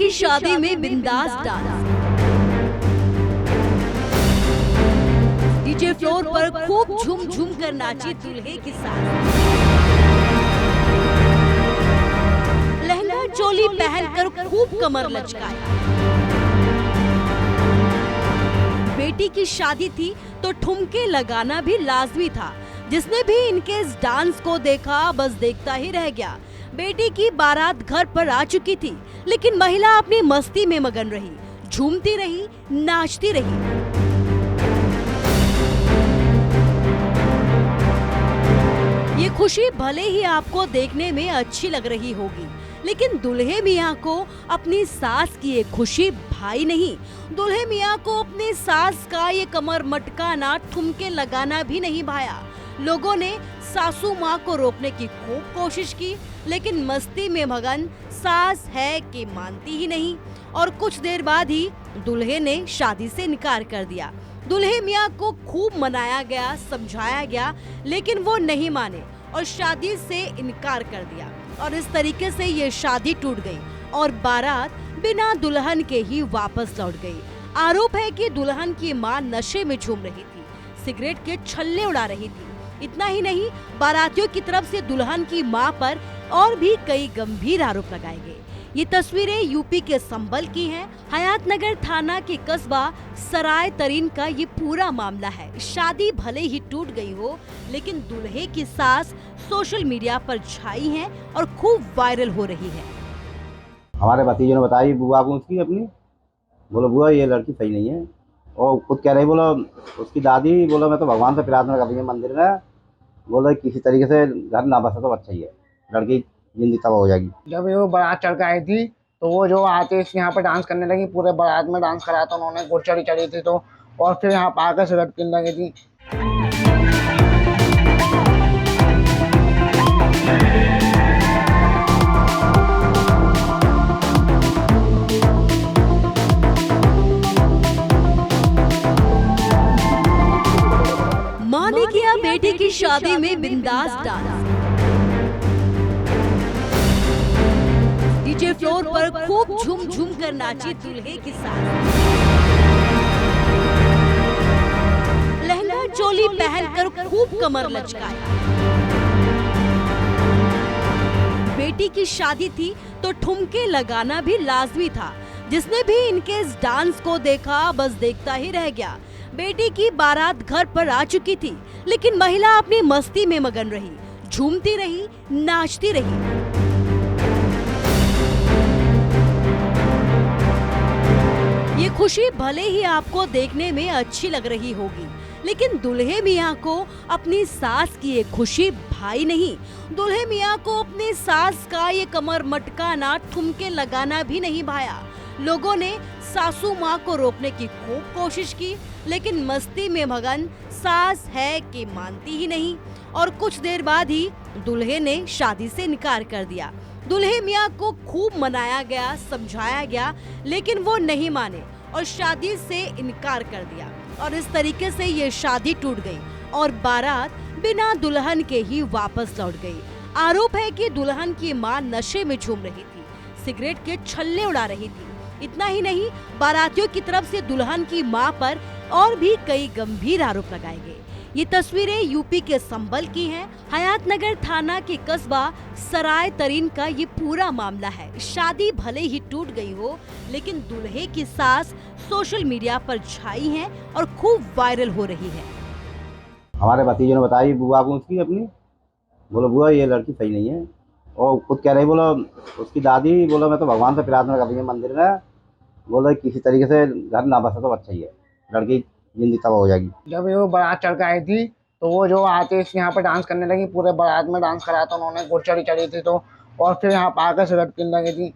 की शादी में बिंदास डांस, डीजे फ्लोर पर खूब झूम झूम कर नाची दूल्हे के साथ। लहंगा चोली पहनकर खूब कमर लचकाई। बेटी की शादी थी तो ठुमके लगाना भी लाजमी था। जिसने भी इनके इस डांस को देखा बस देखता ही रह गया। बेटी की बारात घर पर आ चुकी थी, लेकिन महिला अपनी मस्ती में मगन रही, झूमती रही, नाचती रही। ये खुशी भले ही आपको देखने में अच्छी लग रही होगी, लेकिन दुल्हे मियाँ को अपनी सास की ये खुशी भाई नहीं, दुल्हे मियाँ को अपनी सास का ये कमर मटकाना, ठुमके लगाना भी नहीं भाया। लोगों ने सासू माँ को रोकने की खूब कोशिश की, लेकिन मस्ती में मगन सास है कि मानती ही नहीं। और कुछ देर बाद ही दूल्हे ने शादी से इनकार कर दिया। दूल्हे मियाँ को खूब मनाया गया, समझाया गया, लेकिन वो नहीं माने और शादी से इनकार कर दिया। और इस तरीके से ये शादी टूट गई और बारात बिना दुल्हन के ही वापस लौट गई। आरोप है कि दुल्हन की मां नशे में झूम रही थी, सिगरेट के छल्ले उड़ा रही थी। इतना ही नहीं, बारातियों की तरफ से दुल्हन की मां पर और भी कई गंभीर आरोप लगाए गए। ये तस्वीरें यूपी के संभल की हैं। हयातनगर थाना के कस्बा सराय तरीन का ये पूरा मामला है। शादी भले ही टूट गई हो, लेकिन दूल्हे की सास सोशल मीडिया पर छाई है और खूब वायरल हो रही है। हमारे भतीजे ने बताई बुआ को उसकी अपनी, बोलो बुआ ये लड़की सही नहीं है। और खुद कह रही, बोलो उसकी दादी, बोलो मैं तो भगवान से प्रार्थना कर रही हूँ मंदिर में, बोलो किसी तरीके से घर ना बसा तो अच्छा ही है, लड़की जिंदगी तबाह हो जाएगी। जब ये वो बारात चढ़ के आई थी तो वो जो आते यहाँ पे डांस करने लगी, पूरे बारात में डांस कराया था उन्होंने, गुड़चड़ी चढ़ी थी तो, और फिर यहाँ पे आकर सिगरेट पीने लगी थी। मां ने किया बेटी की शादी में बिंदास डांस, डीजे फ्लोर पर खूब झूम झूम कर नाची दूल्हे के साथ। लहंगा चोली पहनकर खूब कमर लचकाई। बेटी की शादी थी तो ठुमके लगाना भी लाजमी था। जिसने भी इनके इस डांस को देखा बस देखता ही रह गया। बेटी की बारात घर पर आ चुकी थी, लेकिन महिला अपनी मस्ती में मगन रही, झूमती रही, नाचती रही। ये खुशी भले ही आपको देखने में अच्छी लग रही होगी, लेकिन दुल्हे मियाँ को अपनी सास की ये खुशी भाई नहीं, दुल्हे मियाँ को अपनी सास का ये कमर मटकाना, ठुमके लगाना भी नहीं भाया। लोगों ने सासू माँ को रोकने की खूब कोशिश की, लेकिन मस्ती में मगन सास है कि मानती ही नहीं। और कुछ देर बाद ही दूल्हे ने शादी से इनकार कर दिया। दूल्हे मियाँ को खूब मनाया गया, समझाया गया, लेकिन वो नहीं माने और शादी से इनकार कर दिया। और इस तरीके से ये शादी टूट गई और बारात बिना दुल्हन के ही वापस लौट गई। आरोप है कि दुल्हन की मां नशे में झूम रही थी, सिगरेट के छल्ले उड़ा रही थी। इतना ही नहीं, बारातियों की तरफ से दुल्हन की मां पर और भी कई गंभीर आरोप लगाए गए। ये तस्वीरें यूपी के संभल की हैं। हयातनगर थाना के कस्बा सराय तरीन का ये पूरा मामला है। शादी भले ही टूट गई हो, लेकिन दूल्हे की सास सोशल मीडिया पर छाई है और खूब वायरल हो रही है। हमारे भतीजे ने बताई बुआ को उसकी अपनी, बोलो बुआ ये लड़की सही नहीं है। और खुद कह रही, बोलो उसकी दादी, बोलो मैं तो भगवान से प्रार्थना कर रही हूँ मंदिर में, बोलो किसी तरीके से घर ना बसा तो अच्छा ही है, लड़की जिंदगी तबाह हो जाएगी। जब ये वो बारात चढ़ के आई थी तो वो जो आते यहाँ पे डांस करने लगी, पूरे बारात में डांस कराया था उन्होंने, गुड़चड़ी चढ़ी थी तो, और फिर यहाँ पे आकर सिगरेट पीने लगी थी।